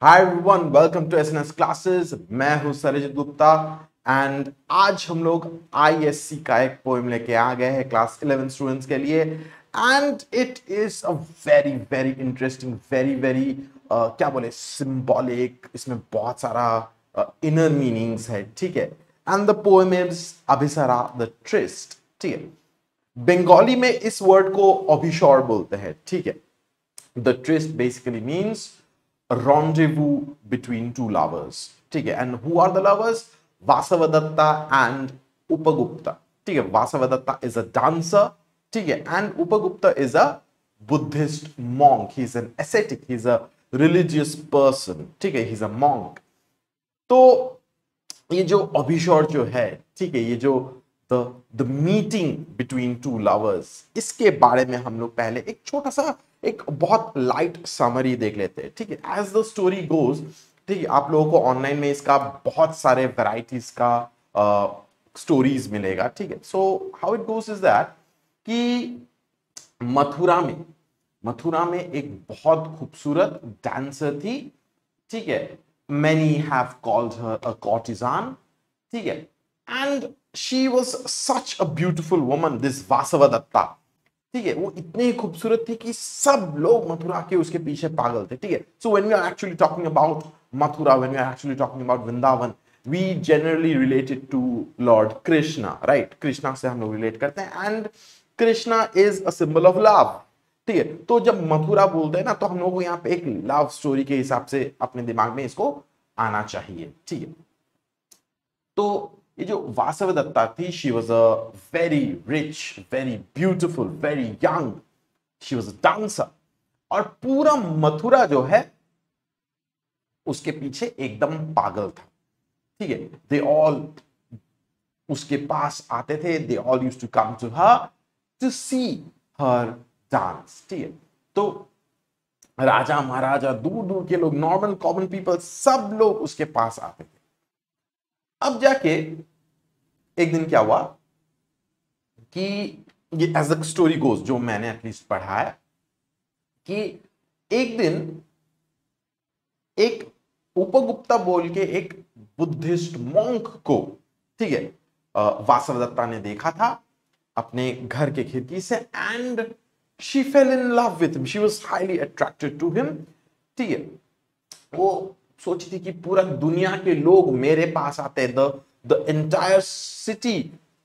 Hi everyone, welcome to SNS classes. मैं हूं Sarjit Gupta and आज हम लोग आईएससी का एक पोएम लेके आ गए हैं क्लास 11 स्टूडेंट्स के लिए। And it is a very very interesting, very very क्या बोले, सिंबॉलिक। इसमें बहुत सारा इनर मीनिंग्स है, ठीक है। And the poem is Abhisara the tryst, ठीक है। बंगाली में इस वर्ड को अभिशौर बोलते हैं, ठीक है। The tryst basically means a rendezvous between two lovers. ठीक है। And who are the lovers? Vasavadatta and Upagupta. ठीक है। Vasavadatta is a dancer. ठीक है। And Upagupta is a Buddhist monk. He's an ascetic. He's a religious person. ठीक है। He's a monk. तो ये जो अभिशौर जो है, ठीक है, ये जो the meeting between two lovers, इसके बारे में हम लोग पहले एक छोटा सा, एक बहुत लाइट समरी देख लेते हैं, ठीक है। एज द स्टोरी गोज, ठीक है, आप लोगों को ऑनलाइन में इसका बहुत सारे वैरायटीज का स्टोरीज मिलेगा, ठीक है। So how it goes is that कि मथुरा में एक बहुत खूबसूरत डांसर थी, ठीक है। Many have called her a courtesan, ठीक है। And she was such a beautiful woman, this Vasavadatta, ठीक है। वो इतनी खूबसूरत थी कि सब लोग मथुरा के उसके पीछे पागल थे, ठीक है। So when we are actually talking about Mathura, when we are actually talking about Vrindavan, we generally relate it to Lord Krishna, right? Krishna से हम लोग रिलेट करते हैं and Krishna is a symbol of love, ठीक है। तो जब मथुरा बोलते हैं ना, तो हम लोग को यहाँ पे एक लव स्टोरी के हिसाब से अपने दिमाग में इसको आना चाहिए, ठीक है। तो ये जो वासवदत्ता थी, she was a very rich, very beautiful, very young, she was a dancer. और पूरा मथुरा जो है उसके पीछे एकदम पागल था, ठीक है। दे ऑल उसके पास आते थे, they all used to come to her to see her dance, ठीक है। तो राजा महाराजा, दूर दूर के लोग, नॉर्मल कॉमन पीपल, सब लोग उसके पास आते थे। अब जाके एक दिन क्या हुआ कि ये एज द स्टोरी गोज, जो मैंने एटलीस्ट पढ़ा है, कि एक दिन एक उपगुप्ता बोल के एक बुद्धिस्ट मॉन्क को, ठीक है, वासवदत्ता ने देखा था अपने घर के खिड़की से। And she fell in love with him, she was highly attracted to him, ठीक है। वो सोची थी कि पूरा दुनिया के लोग मेरे पास आते हैं, the entire city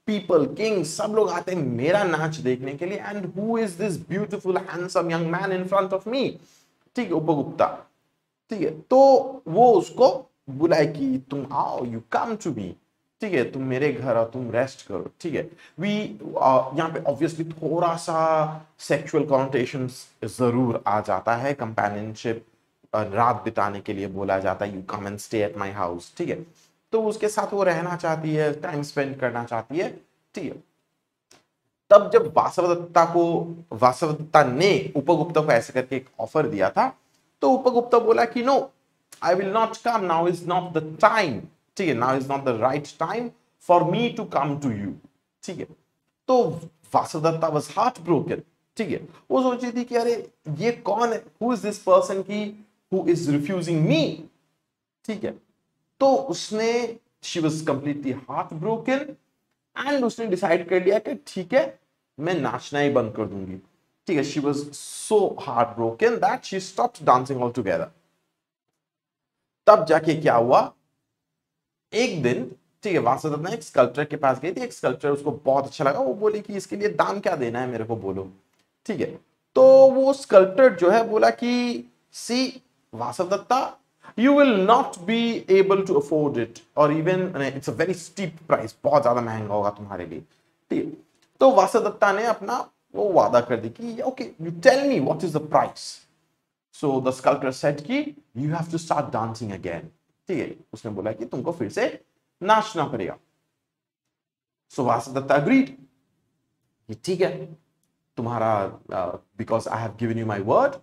people, king, सब लोग आते हैं मेरा नाच देखने के लिए। and who is this beautiful handsome young man in front of me, ठीक है, उपगुप्ता, ठीक है। तो वो उसको बुलाए कि तुम आओ, you come to me, ठीक है, तुम मेरे घर आओ, तुम रेस्ट करो, ठीक है। यहाँ पे ऑब्वियसली थोड़ा सा सेक्सुअल कॉन्टेशंस जरूर आ जाता है। कंपेनियनशिप, रात बिताने के लिए बोला जाता है, you come and stay at my house, ठीक है। तो उसके साथ वो रहना चाहती है, टाइम स्पेंड करना चाहती है, ठीक है। तब जब वासवदत्ता ने उपगुप्ता को ऐसे करके एक ऑफर दिया था, तो उपगुप्ता बोला कि no, I will not come, now is not the time, ठीक है, now is not the right time for me to come to you, ठीक है। तो वासवदत्ता वाज हार्ट ब्रोकन, ठीक है। वो सोची थी कि अरे ये कौन है, हु इज दिस पर्सन की हु इज रिफ्यूजिंग मी, ठीक है। तो उसने, she was completely heart broken and उसने डिसाइड कर लिया कि ठीक है, मैं नाचना ही बंद कर दूंगी, ठीक है। She was so heart broken that she stopped dancing all together. तब जाके क्या हुआ, एक दिन, ठीक है, वासवदत्ता एक स्कल्पचर के पास गई थी। एक स्कल्पचर उसको बहुत अच्छा लगा, वो बोली कि इसके लिए दाम क्या देना है मेरे को बोलो, ठीक है। तो वो स्कल्पचर जो है बोला कि सी Vasavadatta, you will not be able to afford it, or even it's a very steep price, बहुत ज्यादा महंगा होगा तुम्हारे लिए, ठीक है। तो वासवदत्ता ने अपना वो वादा कर दी कि okay, you tell me what is the price. So the sculpture said कि you have to start dancing again, ठीक है। उसने बोला कि तुमको फिर से नाचना पड़ेगा। सो वासवदत्ता अग्रीड कि ठीक है, तुम्हारा, because I have given you my word,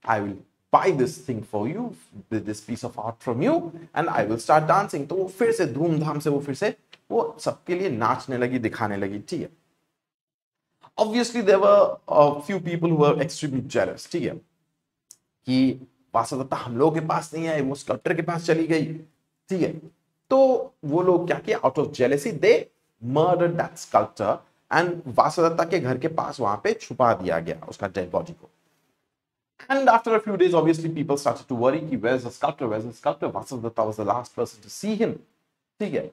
I will buy this thing for you, this piece of art from you, and I will start dancing। तो वो फिर से धूमधाम से वो सबके लिए नाचने लगी, दिखाने लगी, ठीक है। Obviously there were a few people who were extremely jealous, ठीक है, कि वासुदत्ता हम लोगों के पास नहीं आई, वो स्कल्प्टर के पास चली गई, ठीक है। तो वो लोग क्या किया, out of jealousy they murdered that sculptor and Vasudatta के घर के पास वहां पे छुपा दिया गया उसका डेड बॉडी को। And after a few days, obviously, people started to worry कि where's the sculptor? Where's the sculptor? वासुदत्ता was the last person to see him. ठीक है,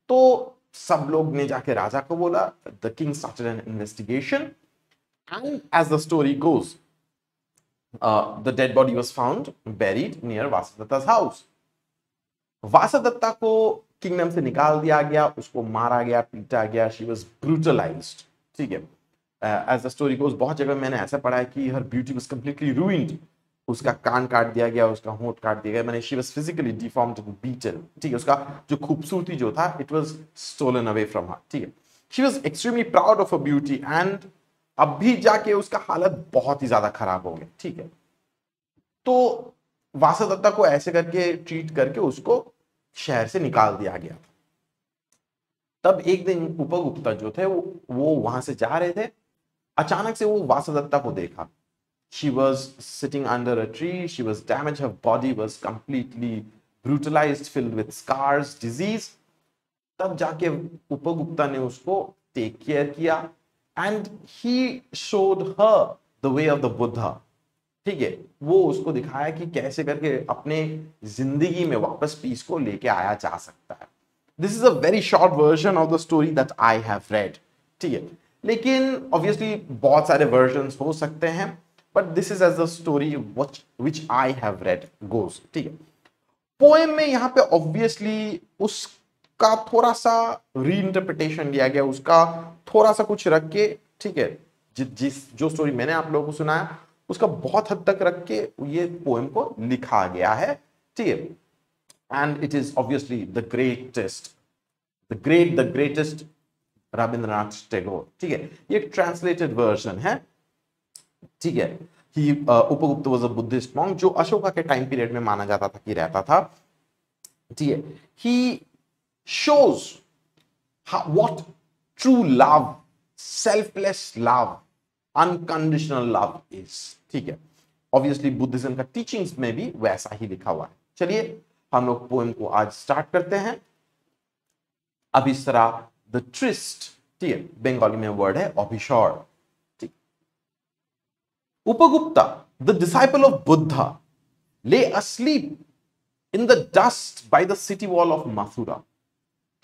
तो सब लोग ने जाके राजा को बोला. The king started an investigation, and as the story goes, the dead body was found buried near वासुदत्ता's house. वासुदत्ता को किंगडम से निकाल दिया गया, उसको मारा गया, पीटा गया. She was brutalized. ठीक है. As the story goes, बहुत जगह मैंने ऐसा पढ़ा है कि her beauty was completely ruined. उसका कान काट दिया गया, उसका होंठ काट दिया गया, मैंने she was physically deformed and beaten. ठीक है, उसका जो खूबसूरती जो था, it was stolen away from her. ठीक है, she was extremely proud of her beauty and अभी जाके उसका हालत बहुत ही ज्यादा खराब हो गया. ठीक है, तो वासुदत्ता को ऐसे करके ट्रीट करके उसको शहर से निकाल दिया गया. तब एक दिन उपगुप्ता जो थे वो वहां से जा रहे थे. अचानक से वो वासुदत्ता को देखा. She was sitting under a tree. She was damaged. Her body was completely brutalized, filled with scars, disease. तब जाके उपगुप्ता ने उसको टेक केयर किया and he showed her the way of the Buddha. ठीक है, वो उसको दिखाया कि कैसे करके अपने जिंदगी में वापस पीस को लेके आया जा सकता है. This is a very short version of the story that I have read. ठीक है, लेकिन ऑब्वियसली बहुत सारे वर्जन्स हो सकते हैं, but this is as the story which I have read goes. ठीक है, पोएम में यहाँ पे ऑब्वियसली उसका थोड़ा सा रीइंटरप्रिटेशन लिया गया, उसका थोड़ा सा कुछ रख के. ठीक है, जो स्टोरी मैंने आप लोगों को सुनाया उसका बहुत हद तक रख के ये पोएम को लिखा गया है. ठीक है, and it is obviously the greatest Rabindranath Tagore. ठीक है, ये एक ट्रांसलेटेड वर्जन है. ठीक है, Upagupta was a Buddhist monk जो अशोका के टाइम पीरियड में माना जाता था कि रहता था. ठीक है, he shows what true love, selfless love, unconditional love is. ठीक है, ऑब्वियसली बुद्धिज्म का टीचिंग्स में भी वैसा ही लिखा हुआ है. चलिए हम लोग पोएम को आज स्टार्ट करते हैं. Abhisara the tryst. ठीक है, बंगाली में वर्ड है अभिसार. ठीक, Upagupta the disciple of Buddha lay asleep in the dust by the city wall of Mathura.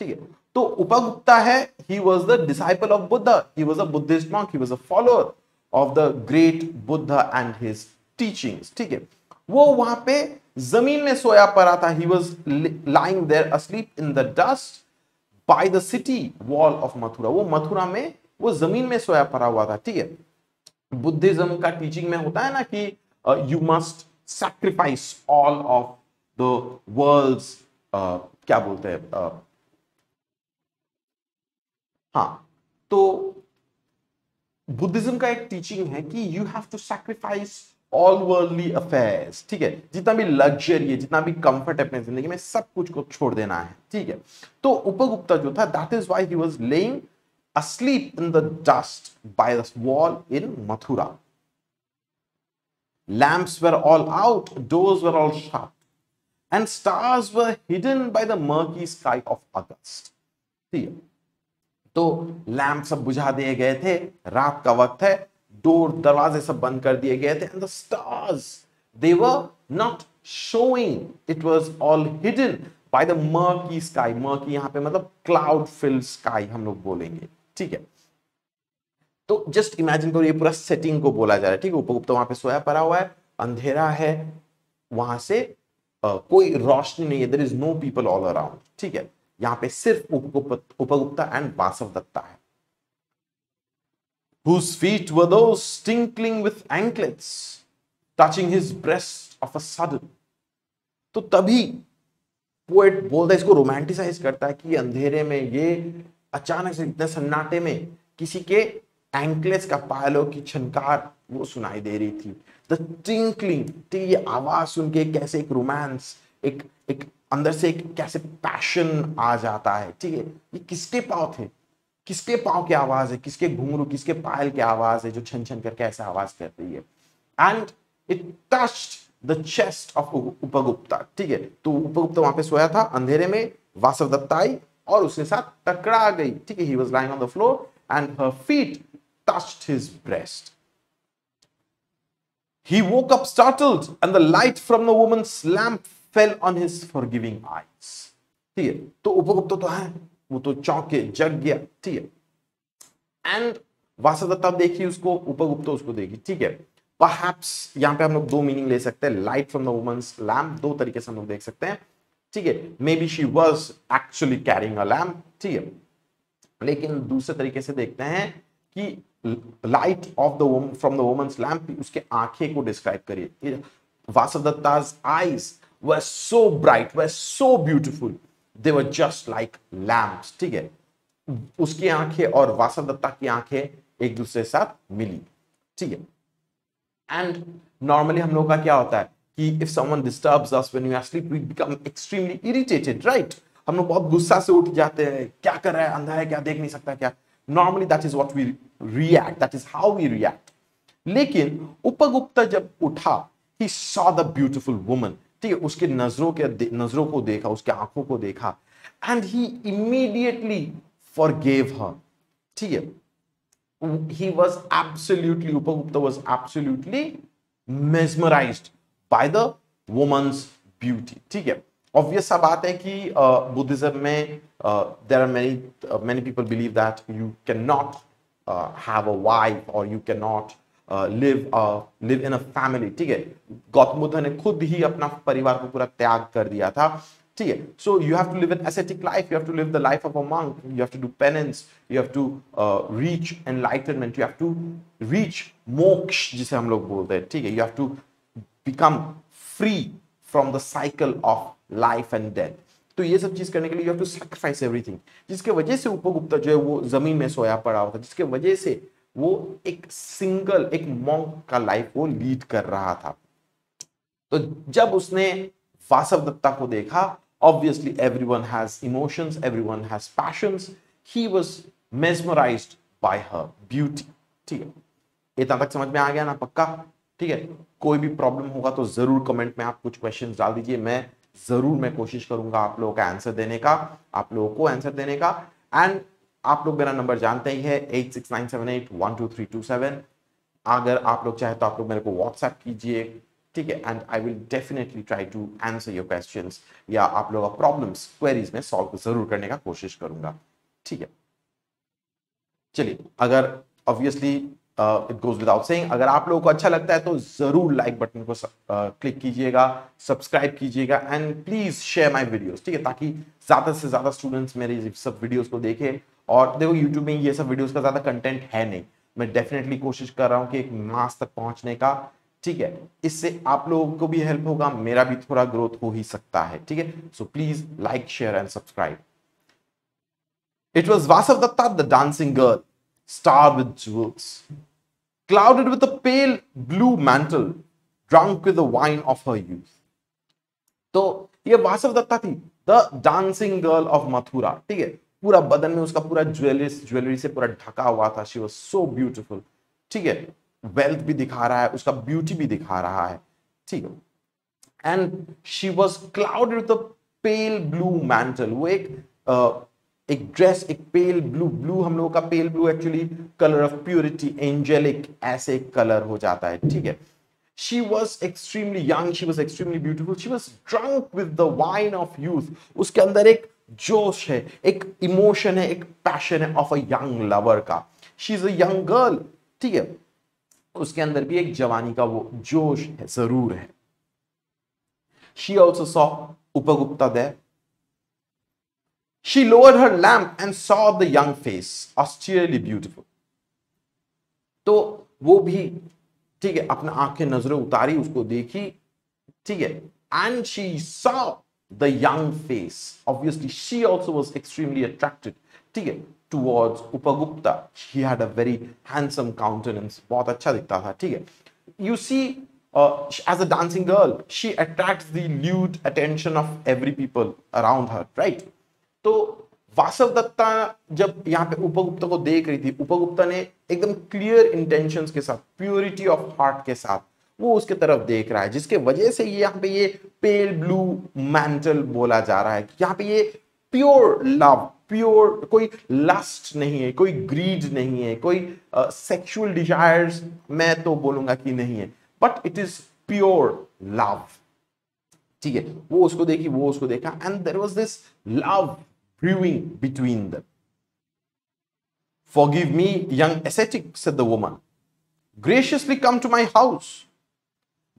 ठीक है, तो उपगुप्ता है, he was the disciple of Buddha, he was a Buddhist monk, he was a follower of the great Buddha and his teachings. ठीक है, वो वहां पे जमीन में सोया पड़ा था. he was lying there asleep in the dust by the city wall of Mathura. वो मथुरा में वो जमीन में सोया पड़ा हुआ था. ठीक है, बुद्धिज्म का टीचिंग में होता है ना कि you must sacrifice all of the worlds, क्या बोलते हैं, हाँ, तो बुद्धिज्म का एक टीचिंग है कि you have to sacrifice all worldly affairs. ठीक है, जितना भी लग्जरी है, जितना भी कंफर्ट है अपने जिंदगी में, सब कुछ को छोड़ देना है. ठीक है, तो उपगुप्ता जो था, that is why he was laying asleep in the dust by the wall in Mathura. Lamps were all out, doors were all shut, and stars were hidden by the murky sky of August. ठीक है, तो lamp सब बुझा दिए गए थे, रात का वक्त है, डोर दरवाजे सब बंद कर दिए गए थे, and the stars they were not showing, it was all hidden by the murky sky. murky यहां पे मतलब cloud filled sky हम लोग बोलेंगे. ठीक है, तो जस्ट इमेजिन करो, ये पूरा सेटिंग को बोला जा रहा है. ठीक है, उपगुप्ता वहां पे सोया पड़ा हुआ है, अंधेरा है, वहां से कोई रोशनी नहीं है, there is no people all around. ठीक है, यहां पे सिर्फ उपगुप्ता एंड वासुदत्ता है. whose feet were those tinkling with anklets touching his breast of a sudden. तो तभी पोएट बोलता है, इसको रोमांटिसाइज करता है कि अंधेरे में ये अचानक से इतने सन्नाटे में किसी के एंकलेट्स का, पायलों की छनकार वो सुनाई दे रही थी. द टिंकलिंग, ये आवाज सुन के कैसे एक रोमांस, एक अंदर से एक कैसे पैशन आ जाता है. ठीक है, ये किसके पांव थे, किसके पांव की आवाज है, किसके घुंघरू, किसके पायल की आवाज है जो छन छन करके ऐसा आवाज कर रही है. And it touched the chest of Upagupta, ठीक है। तो उपगुप्ता वहां पे सोया था अंधेरे में, वासवदत्ता आई और उसके साथ टकरा गई, ठीक है। He was lying on the floor and her feet touched his breast. He woke up startled and the light from the woman's lamp fell on his forgiving eyes, ठीक है। तो उपगुप्ता तो है, वो तो चौंके, जग गया, ठीक है। एंड वासवदत्ता देखी उसको, उपगुप्ता उसको देखी, ठीक है। Perhaps यहां पे हम लोग दो मीनिंग ले सकते हैं, light from the woman's lamp, दो तरीके से हम लोग देख सकते हैं, ठीक है। Maybe she was actually carrying a lamp, ठीक है। लेकिन दूसरे तरीके से देखते हैं कि light of the from the woman's lamp, उसके आंखें को डिस्क्राइब करिए। वासवदत्ता's eyes were so bright, were so beautiful, they were just like lamps, ठीक है। उसकी आंखें और वासवदत्ता की आंखें एक दूसरे के साथ मिली, ठीक है। एंड नॉर्मली हम लोग का क्या होता है कि if someone disturbs us when we are asleep, we become extremely irritated, right? हम लोग बहुत गुस्सा से उठ जाते हैं, क्या कर रहा है, अंधा है क्या, देख नहीं सकता क्या। Normally that is what we react, that is how we react. लेकिन उपगुप्ता जब उठा, he saw the beautiful woman, ठीक है। उसके नजरों को देखा, उसके आंखों को देखा, एंड ही इमीडिएटली फॉरगेव हर, ठीक है। He was absolutely, Upagupta was absolutely mesmerized by the woman's beauty, ठीक है। ऑब्वियस सा बात है कि बुद्धिज्म में there are many people believe that you cannot have a wife or you cannot live in a family, ठीक है। गौतम बुद्ध ने खुद ही अपना परिवार को पूरा त्याग कर दिया था, ठीक है। So you have to live an ascetic life, you have to live the life of a monk, you have to do penance, you have to reach enlightenment, you have to reach moksha जिसे हम लोग बोलते हैं, ठीक है। you have to become free from the cycle of life and death। तो ये सब चीज करने के लिए you have to sacrifice everything, जिसके वजह से उपगुप्ता जो है वो जमीन में सोया पड़ा हुआ था, जिसके वजह से वो एक मॉन्क का लाइफ वो लीड कर रहा था। तो जब उसने वासवदत्ता को देखा, obviously everyone has emotions, everyone has passions, he was mesmerized by her beauty, ठीक है। इतना तक समझ में आ गया ना, पक्का, ठीक है। कोई भी प्रॉब्लम होगा तो जरूर कमेंट में आप कुछ क्वेश्चंस डाल दीजिए, मैं कोशिश करूंगा आप लोगों का आंसर देने का, आप लोगों को आंसर देने का। एंड आप लोग मेरा नंबर जानते ही है 8697812327। अगर आप लोग चाहे तो आप लोग मेरे को व्हाट्सएप कीजिए, ठीक है। And I will definitely try to answer your questions, या आप लोगों का प्रॉब्लम्स, क्वेरीज में सॉल्व जरूर करने का कोशिश करूंगा, ठीक है। चलिए, अगर obviously it goes without saying, अगर आप लोगों को अच्छा लगता है तो जरूर लाइक बटन को क्लिक कीजिएगा, सब्सक्राइब कीजिएगा, and please share my videos, ठीक है, ताकि ज्यादा से ज्यादा स्टूडेंट्स मेरे सब वीडियोस को देखें। और देखो, यूट्यूब में ये सब वीडियोस का ज्यादा कंटेंट है नहीं, मैं डेफिनेटली कोशिश कर रहा हूं कि एक मास तक पहुंचने का, ठीक है। इससे आप लोगों को भी हेल्प होगा, मेरा भी थोड़ा ग्रोथ हो ही सकता है, ठीक है। So please like, share and subscribe. It was Vasavdatta, the dancing girl, starred with jewels, clouded with a pale blue mantle, drunk with the wine of her youth. तो ये वासवदत्ता थी, the dancing girl of Mathura, ठीक है। पूरा बदन में उसका पूरा ज्वेलरी से पूरा ढका हुआ था। शी वाज सो ब्यूटीफुल, ठीक है। वेल्थ भी दिखा रहा है, उसका ब्यूटी भी दिखा रहा है, ठीक है। And she was clouded with a pale blue mantle, वो एक ड्रेस, एक पेल ब्लू, हम लोगों का pale blue actually colour of purity, angelic ऐसे कलर हो जाता है, ठीक है। She was extremely young, she was extremely beautiful, she was drunk with the wine of youth. उसके अंदर एक जोश है, एक इमोशन है, एक पैशन है ऑफ अ यंग लवर का। She is a young girl, ठीक है। उसके अंदर भी एक जवानी का वो जोश है, जरूर है। She also saw Upagupta there. She lowered her lamp and saw the young face, austerely beautiful. तो वो भी, ठीक है, अपना आंखें नजरें उतारी, उसको देखी, ठीक है। And she saw the young face. Obviously, she also was extremely attracted, ठीक है, towards Upagupta. He had a very handsome countenance. बहुत अच्छा दिखता था, ठीक है। You see, as a dancing girl, she attracts the lewd attention of every people around her, right? तो वासवदत्ता जब यहाँ पे उपगुप्ता को देख रही थी, उपगुप्ता ने एकदम क्लियर इंटेंशंस के साथ, प्योरिटी ऑफ हार्ट के साथ वो उसके तरफ देख रहा है, जिसके वजह से ये यहाँ पे ये पेल ब्लू मैंटल बोला जा रहा है कि यहाँ पे ये प्योर लव, प्योर, कोई लस्ट नहीं है, कोई ग्रीड नहीं है, कोई सेक्सुअल डिजायर्स मैं तो बोलूंगा कि नहीं है, but it is pure love. ठीक है, वो उसको देखी, वो उसको देखा, and there was this love brewing between them. Forgive me, young ascetic, said the woman. Graciously come to my house.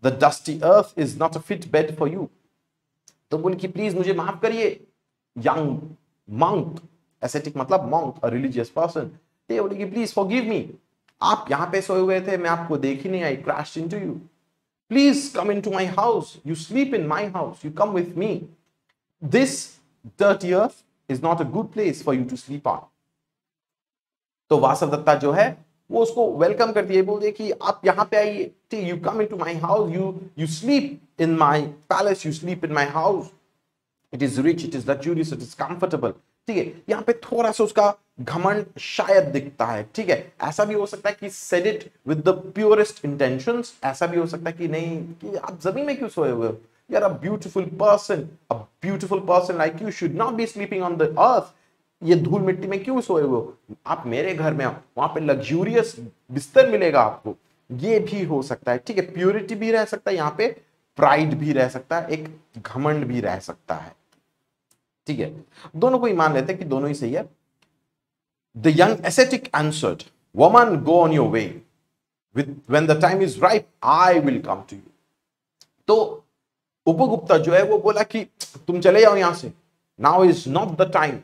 The dusty earth is not a fit bed for you. तो बोली कि प्लीज मुझे माफ करिए, young monk, ascetic मतलब monk, a religious person. ते बोली कि प्लीज forgive me. आप यहाँ पे सोए हुए थे, मैं आपको देख ही नहीं आई, crashed into you. Please come into my house. You sleep in my house. You come with me. This dirty earth is not a good place for you to sleep on. तो वासवदत्ता जो है वो उसको वेलकम करती है, बोलती है कि आप यहाँ पे आइए, ठीक, you come into my house, you sleep in my palace, you sleep in my house, it is rich, it is luxurious, it is comfortable. ठीक है, यहाँ पे थोड़ा सा उसका घमंड शायद दिखता है। ठीक है, ऐसा भी हो सकता है कि said it with the purest intentions, ऐसा भी हो सकता है कि नहीं, कि आप जमीन में क्यों सोए हुए हो यार, a beautiful person like you should not be sleeping on the earth, ये धूल मिट्टी में क्यों सोए हुए हो, आप मेरे घर में आओ, वहां पे लग्जूरियस बिस्तर मिलेगा आपको। ये भी हो सकता है। ठीक है, प्योरिटी भी रह सकता है यहाँ पे, प्राइड भी रह सकता है, एक घमंड भी रह सकता है। ठीक है, दोनों को ही मान लेते हैं कि दोनों ही सही है। The young ascetic answered, woman go on your way, when the time is right I will come to you. तो उपगुप्ता जो है वो बोला कि तुम चले जाओ यहां से, now is not the time,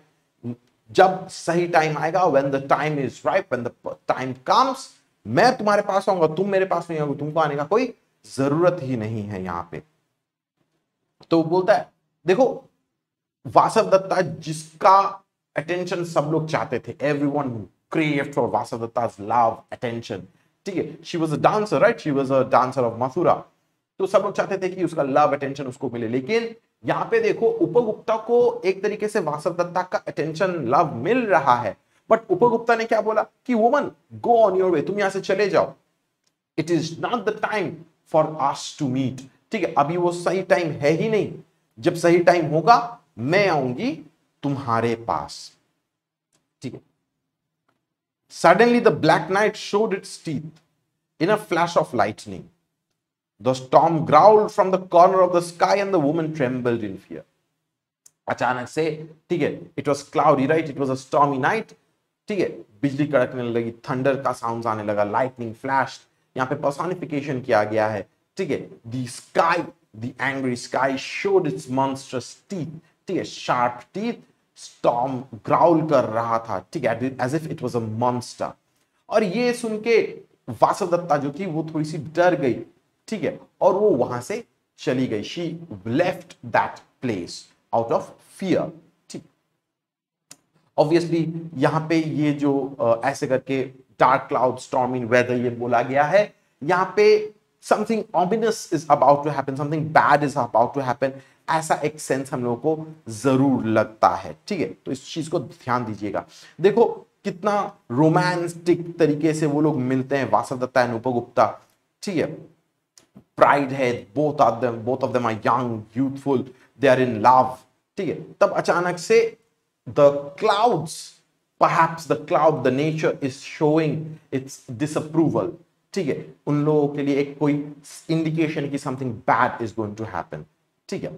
जब सही टाइम आएगा, when the time is ripe, when the time comes, मैं तुम्हारे पास आऊंगा, तुम मेरे पास नहीं आओगे, तुमको आने का कोई जरूरत ही नहीं है यहां पे। तो बोलता है, देखो वासवदत्ता जिसका अटेंशन सब लोग चाहते थे, everyone craved for वासवदत्ता's love, attention। ठीक है, she was a dancer, right? She was a dancer of Mathura। तो सब लोग चाहते थे कि उसका लव अटेंशन उसको मिले, लेकिन यहां पे देखो उपगुप्ता को एक तरीके से वासवदत्ता का अटेंशन लव मिल रहा है, बट उपगुप्ता ने क्या बोला कि woman go on your way, तुम यहां से चले जाओ, it is not the time for us to meet. ठीक है, अभी वो सही टाइम है ही नहीं, जब सही टाइम होगा मैं आऊंगी तुम्हारे पास। ठीक है, suddenly the black night showed it's teeth in a flash of lightning, the storm growled from the corner of the sky and the woman trembled in fear। अचानक से, ठीक है, it was cloudy, right? It was a stormy night। ठीक है, बिजली कड़कने लगी, thunder का sound आने लगा, लाइटनिंग फ्लैश, यहाँ पे पर्सोनिफिकेशन किया गया है। ठीक है, the sky, the angry sky showed its monstrous teeth। ठीक है, sharp teeth, storm growl कर रहा था, ठीक है, as if it was a monster। और ये सुन के वासवदत्ता जो थी वो थोड़ी सी डर गई। ठीक है, और वो वहां से चली गई, she left that place out of fear. ठीक, ऑब्वियसली यहां पे ये जो ऐसे करके डार्क क्लाउड, स्टॉर्मी वेदर ये बोला गया है, यहां पे something ominous is about to happen, something bad is about to happen, ऐसा एक सेंस हम लोगों को जरूर लगता है। ठीक है, तो इस चीज को ध्यान दीजिएगा। देखो कितना रोमांटिक तरीके से वो लोग मिलते हैं, वासवदत्ता एंड उपगुप्ता। ठीक है, प्राइड है, both of them are young, youthful, they are in love। ठीक है, तब अचानक से the clouds, perhaps the cloud, the nature is showing its disapproval। ठीक है, उन लोगों के लिए एक कोई इंडिकेशन कि something bad is going to happen। ठीक है,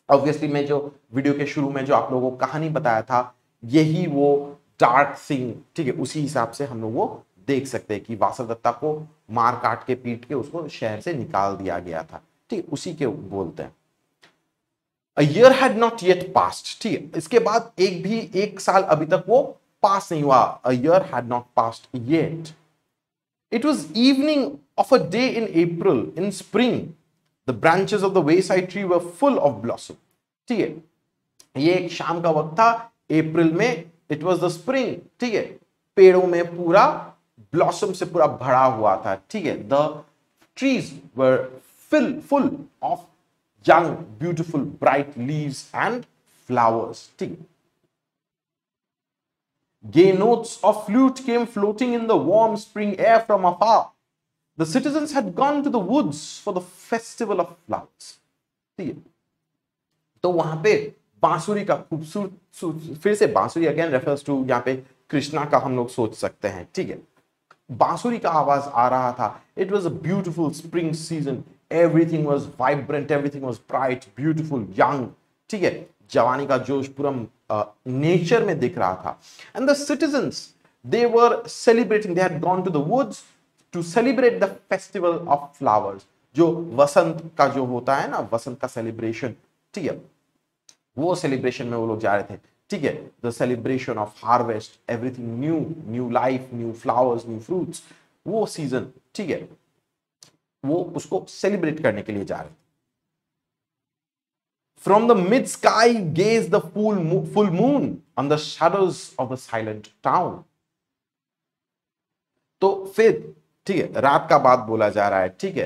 ऑब्वियसली मैं जो वीडियो के शुरू में जो आप लोगों को कहानी बताया था, यही वो डार्क थिंग, ठीक है, उसी हिसाब से हम लोग वो देख सकते हैं कि वासवदत्ता को मार काट के पीट के उसको शहर से निकाल दिया गया था। ठीक, उसी के बोलते हैं। A year had not yet passed। ठीक है, इसके बाद एक साल अभी तक वो पास नहीं हुआ। A year had not passed yet। It was evening of a day in April in spring। The branches of the wayside tree were full of blossom। ठीक है, ये एक शाम का वक्त था, अप्रैल में, इट वॉज द स्प्रिंग। ठीक है, पेड़ों में पूरा ब्लॉसम से पूरा भरा हुआ था। ठीक है, the trees were full of young, beautiful, bright leaves and flowers। ठीक, gay notes of flute came floating in the warm spring air from afar। The citizens had gone to the woods for the festival of flowers. ठीक है, तो वहां पे बांसुरी का खूबसूरत, फिर से बांसुरी अगेन रेफर्स टू यहाँ पे कृष्णा का हम लोग सोच सकते हैं। ठीक है, बांसुरी का आवाज आ रहा था। It was a beautiful spring season, everything was vibrant, everything was bright, beautiful, young. ठीक है, जवानी का जोश पूरा नेचर में दिख रहा था। And the citizens they were celebrating, they had gone to the woods to celebrate the festival of flowers, जो वसंत का जो होता है ना, वसंत का सेलिब्रेशन। ठीक है, वो सेलिब्रेशन में वो लोग जा रहे थे। ठीक है, the celebration of harvest, everything new, new life, new flowers, new fruits, वो सीजन। ठीक है, वो उसको सेलिब्रेट करने के लिए जा रहे थे। From the mid sky gauge the full moon on the shadows of the silent town. तो फिर ठीक है, रात का बात बोला जा रहा है। ठीक है,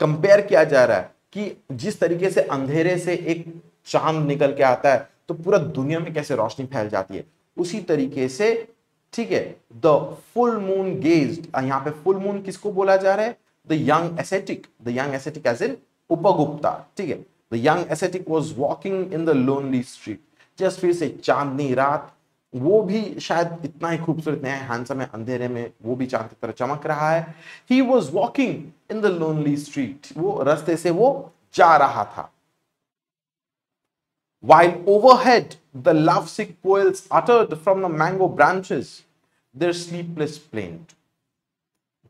कंपेयर किया जा रहा है कि जिस तरीके से अंधेरे से एक चांद निकल के आता है तो पूरा दुनिया में कैसे रोशनी फैल जाती है, उसी तरीके से ठीक है द फुल मून गेज्ड। यहां पे फुल मून किसको बोला जा रहा है? The young ascetic, the young ascetic as in Upagupta. ठीक है, the young ascetic was walking in the lonely street. Just फिर से चांदनी रात, वो भी शायद इतना ही खूबसूरत नहीं है, हैंडसम है, अंधेरे में वो भी चांद की तरह चमक रहा है। He was walking in the lonely street, वो रास्ते से वो जा रहा था। While overhead the lovesick quails uttered from the mango branches their sleepless plaint।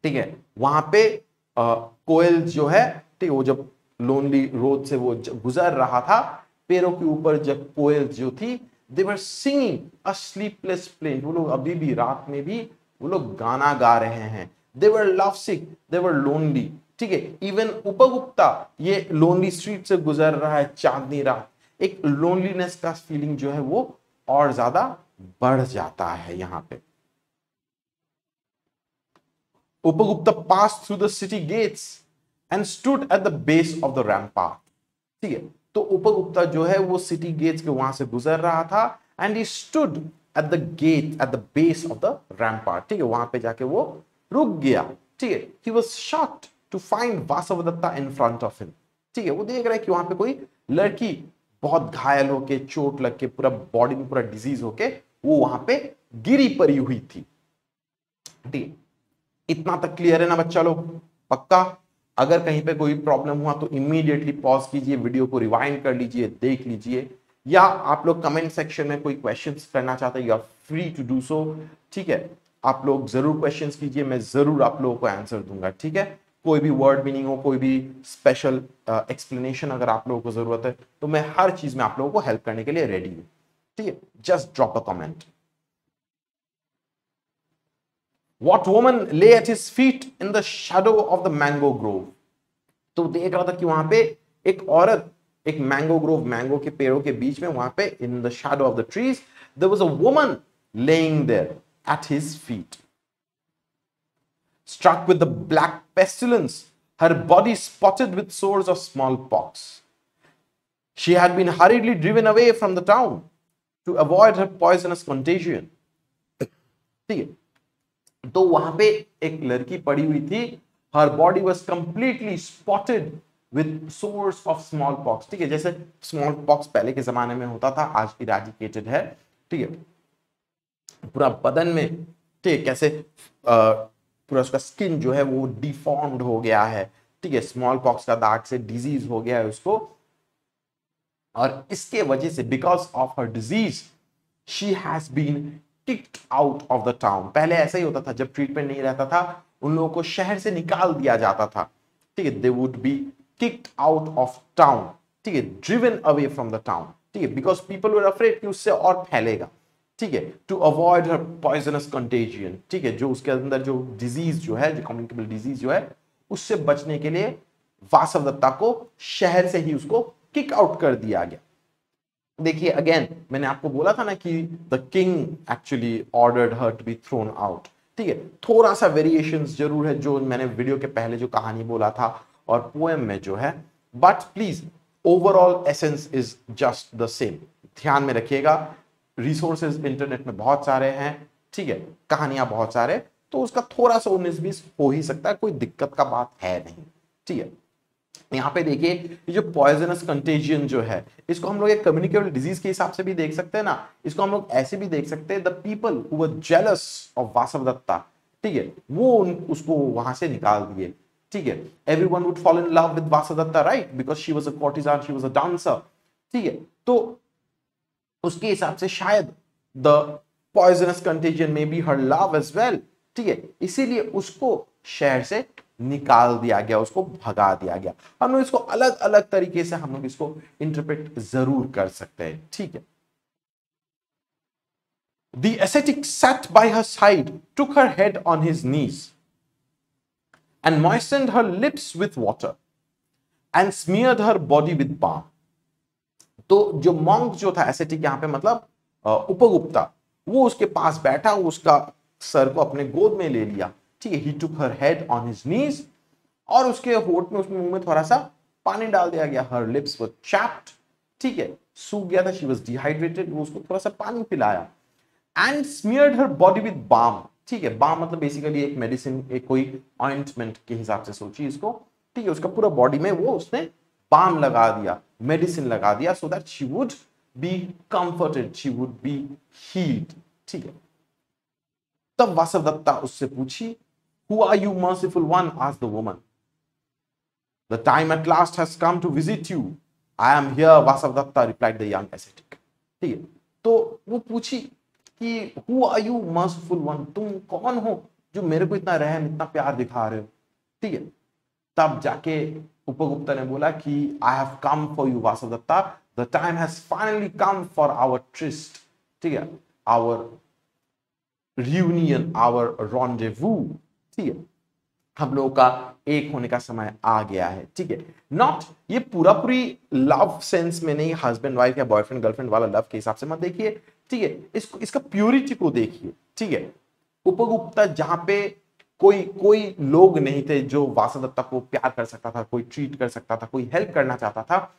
ठीक है, वहां पे कोयल्स जो है, ठीक है, वो जब लोनली रोड से वो गुजर रहा था, पेड़ों के ऊपर जब कोयल्स जो थी, they were singing a sleepless plaint। वो लोग अभी भी रात में भी वो लोग गाना गा रहे हैं। they were lovesick, they were lonely। ठीक है, इवन उपगुप्ता ये लोनली स्ट्रीट से गुजर रहा है चांदनी रात, एक लोनलीनेस का फीलिंग जो है वो और ज्यादा बढ़ जाता है यहां पे। Upagupta pass through the city gates and stood at the base of the rampart. ठीक है, तो उपगुप्ता जो है वो सिटी गेट्स के वहां से गुजर रहा था and he stood at the gate at the base of the rampart. ठीक है, वहां पे जाके वो रुक गया। ठीक है, he was shocked to find Vasavadatta in front of him. ठीक है, वो देख रहा है कि वहां पे कोई लड़की बहुत घायल होके, चोट लग के, पूरा बॉडी में पूरा डिजीज होके वो वहां पे गिरी पड़ी हुई थी। ठीक, इतना तक क्लियर है ना बच्चा लोग? पक्का? अगर कहीं पे कोई प्रॉब्लम हुआ तो इमीडिएटली पॉज कीजिए, वीडियो को रिवाइंड कर लीजिए, देख लीजिए, या आप लोग कमेंट सेक्शन में कोई क्वेश्चंस करना चाहते हैं, you are free to do so. ठीक है, आप लोग जरूर क्वेश्चंस कीजिए, मैं जरूर आप लोगों को आंसर दूंगा। ठीक है, कोई भी वर्ड मीनिंग हो, कोई भी स्पेशल एक्सप्लेनेशन अगर आप लोगों को जरूरत है तो मैं हर चीज में आप लोगों को हेल्प करने के लिए रेडी हूं। ठीक है, just drop a comment. What woman lay at his feet in the shadow of the mango grove? तो देख रहा था कि वहां पे एक औरत, एक मैंगो ग्रोव, मैंगो के पेड़ों के बीच में, वहां पे in the shadow of the trees there was a woman laying there at his feet, struck with the black pestilence, her body spotted with sores of smallpox. She had been hurriedly driven away from the town to avoid her poisonous contagion. ठीक है, तो वहां पे एक लड़की पड़ी हुई थी, her body was completely spotted with sores of smallpox. ठीक है, जैसे स्मॉल पॉक्स पहले के जमाने में होता था, आज इराडिकेटेड है। ठीक है, पूरा बदन में, ठीक है, कैसे पूरा उसका स्किन जो है वो डिफॉर्म्ड हो गया है। ठीक है, स्मॉल पॉक्स का दाग से डिजीज हो गया है उसको, और इसके वजह से because of her disease she has been kicked out of the town. पहले ऐसा ही होता था, जब ट्रीटमेंट नहीं रहता था उन लोगों को शहर से निकाल दिया जाता था। ठीक है, they would be kicked out of town. ठीक है, driven away from the town. ठीक है, बिकॉज पीपल वर अफ्रेड कि उससे और फैलेगा। ठीक है, to avoid her poisonous contagion. ठीक है, जो उसके अंदर जो डिजीज जो है, जो कम्युनिकेबल डिजीज जो है, उससे बचने के लिए वासवदत्ता को शहर से ही उसको किक आउट कर दिया गया। देखिए अगेन मैंने आपको बोला था ना कि the king actually ordered her to be thrown out. ठीक है, थोड़ा सा वेरिएशंस जरूर है जो मैंने वीडियो के पहले जो कहानी बोला था और पोएम में जो है, but please overall essence is just the same. ध्यान में रखिएगा, रिसोर्सेज इंटरनेट में बहुत सारे हैं। ठीक है, कहानियां बहुत सारे तो उसका थोड़ा सा 19-20 हो ही सकता है, कोई दिक्कत का बात है नहीं। ठीक है, यहाँ पे देखिए ये जो पॉइजनस कंटेजियन जो है, इसको हम लोग एक कम्युनिकेबल डिजीज के हिसाब से भी देख सकते हैं ना, इसको हम लोग ऐसे भी देख सकते हैं, the people who were jealous of Vasavadatta, ठीक है, वो उसको वहां से निकाल दिए। ठीक है, everyone would fall in love with Vasavadatta, right, because she was a courtesan, she was a dancer. ठीक है, तो उसके हिसाब से शायद the poisonous contagion may be her love as well. ठीक है, इसीलिए उसको शहर से निकाल दिया गया, उसको भगा दिया गया। हम लोग इसको अलग अलग तरीके से हम लोग इसको इंटरप्रेट जरूर कर सकते हैं। ठीक है, The ascetic sat by her side, took her head on his knees, and moistened her lips with water, and smeared her body with balm. तो जो मॉन्क जो था एसेटिक, यहाँ पे मतलब उपगुप्ता, वो उसके पास बैठा, उसका सर को अपने गोद में ले लिया। ठीक है, he took her head on his knees, और उसके होठ में, उसके मुंह में थोड़ा सा पानी डाल दिया गया। her lips were chapped, ठीक है, सूख गया था, she was dehydrated, वो उसको थोड़ा सा पानी पिलाया। and smeared her body with balm, ठीक है, balm मतलब बेसिकली एक मेडिसिन, एक कोई ऑइंटमेंट के हिसाब से सोचिए इसको। ठीक है, उसका पूरा बॉडी में वो उसने बाम लगा दिया, मेडिसिन लगा दिया, so that she would be comforted, she would be healed. ठीक है, तब वासवदत्ता उससे पूछी, Who are you, merciful one? asked the woman. The time at last has come to visit you. I am here, Vasavdatta replied the young ascetic. ठीक है, तो वो पूछी कि Who are you, merciful one? तुम कौन हो जो मेरे को इतना रहम, इतना प्यार दिखा रहे हो? ठीक है, तब जाके उपगुप्ता ने बोला कि I have come for you, Vasavdatta. The time has finally come for our tryst. ठीक है, our reunion, our rendezvous. ठीक है, हम लोगों का एक होने का समय आ गया है। ठीक है, नॉट ये पूरा पूरी लव सेंस में नहीं, हस्बैंड वाइफ या बॉयफ्रेंड गर्लफ्रेंड वाला लव के हिसाब से मत देखिए। ठीक है, इसको, इसका प्योरिटी को देखिए। ठीक है, उपगुप्ता जहां पे कोई लोग नहीं थे जो वासवदत्ता को प्यार कर सकता था, कोई ट्रीट कर सकता था, कोई हेल्प करना चाहता था।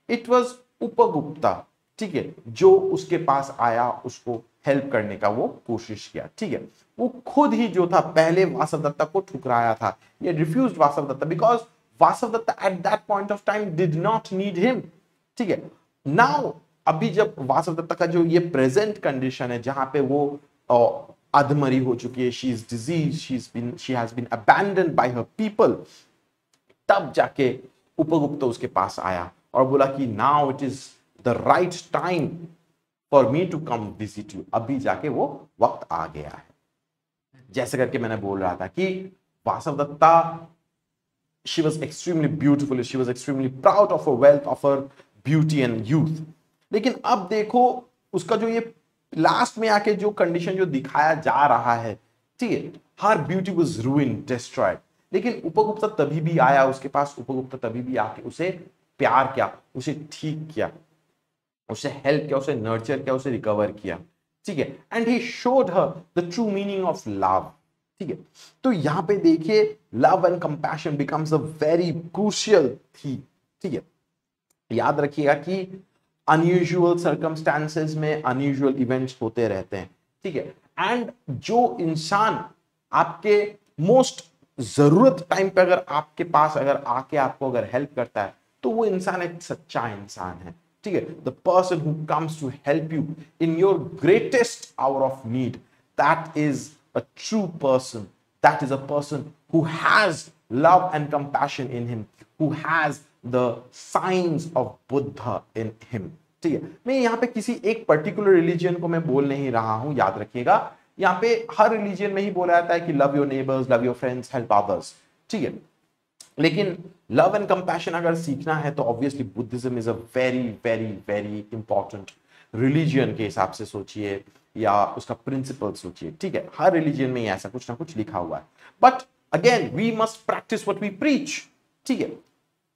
इट वॉज उपगुप्ता, ठीक है, जो उसके पास आया, उसको हेल्प करने का वो कोशिश किया। ठीक है, वो खुद ही जो था पहले वासवदत्ता को ठुकराया था, ये refused Vasavadatta, because Vasavadatta at that point of time did not need him. ठीक है, नाउ अभी जब वासवदत्ता का जो ये प्रेजेंट कंडीशन है, जहां पे वो अधमरी हो चुकी है, she is disease, she has been abandoned by her people, तब जाके उपगुप्ता उसके पास आया और बोला कि now it is the right time for me to come visit you. अभी जाके वो वक्त आ गया है। जैसे करके मैंने बोल रहा था कि Vasavadatta, she was extremely beautiful, she was extremely proud of her wealth, of her beauty and youth. लेकिन अब देखो उसका जो ये लास्ट में आके जो कंडीशन जो दिखाया जा रहा है, ठीक है, her beauty was ruined, destroyed. लेकिन उपगुप्ता तभी भी आया उसके पास, उपगुप्ता तभी भी आके उसे प्यार किया, उसे ठीक किया, उसे हेल्प किया, उसे नर्चर किया, उसे रिकवर किया। ठीक है, and he showed her the true meaning of love. ठीक है, तो यहां पे देखिए love and compassion becomes a very crucial theme. ठीक है, याद रखिएगा कि अनयूजुअल सर्कमस्टांसेस में अनयूजुअल इवेंट्स होते रहते हैं। ठीक है, एंड जो इंसान आपके मोस्ट जरूरत टाइम पे अगर आपके पास अगर आके आपको अगर हेल्प करता है, तो वो इंसान एक सच्चा इंसान है। ठीक है, the person who comes to help you in your greatest hour of need, that is a true person, that is a person who has love and compassion in him, who has the science of Buddha in him. ठीक है, मैं यहाँ पे किसी एक particular religion को मैं बोल नहीं रहा हूं, याद रखिएगा, यहाँ पे हर रिलीजन में ही बोला जाता है कि love your neighbours, love your friends, help others. ठीक है, लेकिन लव एंड कंपैशन अगर सीखना है तो obviously Buddhism is a very very very important religion के हिसाब से सोचिए या उसका प्रिंसिपल सोचिए। ठीक है, हर रिलीजन में ऐसा कुछ ना कुछ लिखा हुआ है, but again we must practise what we preach. ठीक है,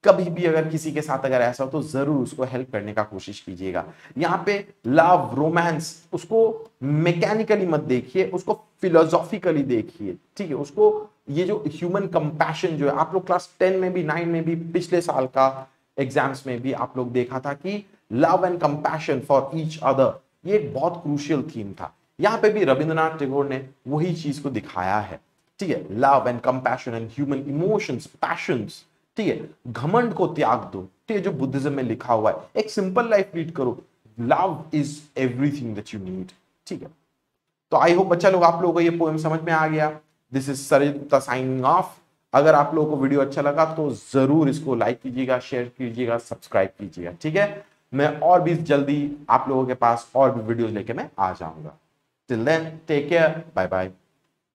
कभी भी अगर किसी के साथ अगर ऐसा हो तो जरूर उसको हेल्प करने का कोशिश कीजिएगा। यहाँ पे लव, रोमांस, उसको मैकेनिकली मत देखिए, उसको फिलोसॉफिकली देखिए। ठीक है, उसको ये जो ह्यूमन कंपैशन जो है, आप लोग क्लास 10 में भी, 9 में भी, पिछले साल का एग्जाम्स में भी आप लोग देखा था कि love and compassion for each other, ये एक बहुत क्रूशियल थीम था। यहाँ पे भी रविंद्रनाथ टैगोर ने वही चीज को दिखाया है, ठीक है। Love and compassion and human emotions, patience, ठीक है। घमंड को त्याग दो, ठीक है, जो बुद्धिज्म में लिखा हुआ है। एक सिंपल लाइफ लीड करो। Love is everything that you need, ठीक है। तो आई होप बच्चा लोग आप लोगों को ये पोएम समझ में आ गया। This is Sarita signing off. अगर आप लोगों को वीडियो अच्छा लगा तो जरूर इसको लाइक कीजिएगा, शेयर कीजिएगा, सब्सक्राइब कीजिएगा, ठीक है। मैं और भी जल्दी आप लोगों के पास और भी वीडियोस लेके मैं आ जाऊंगा। Till then take care, bye bye.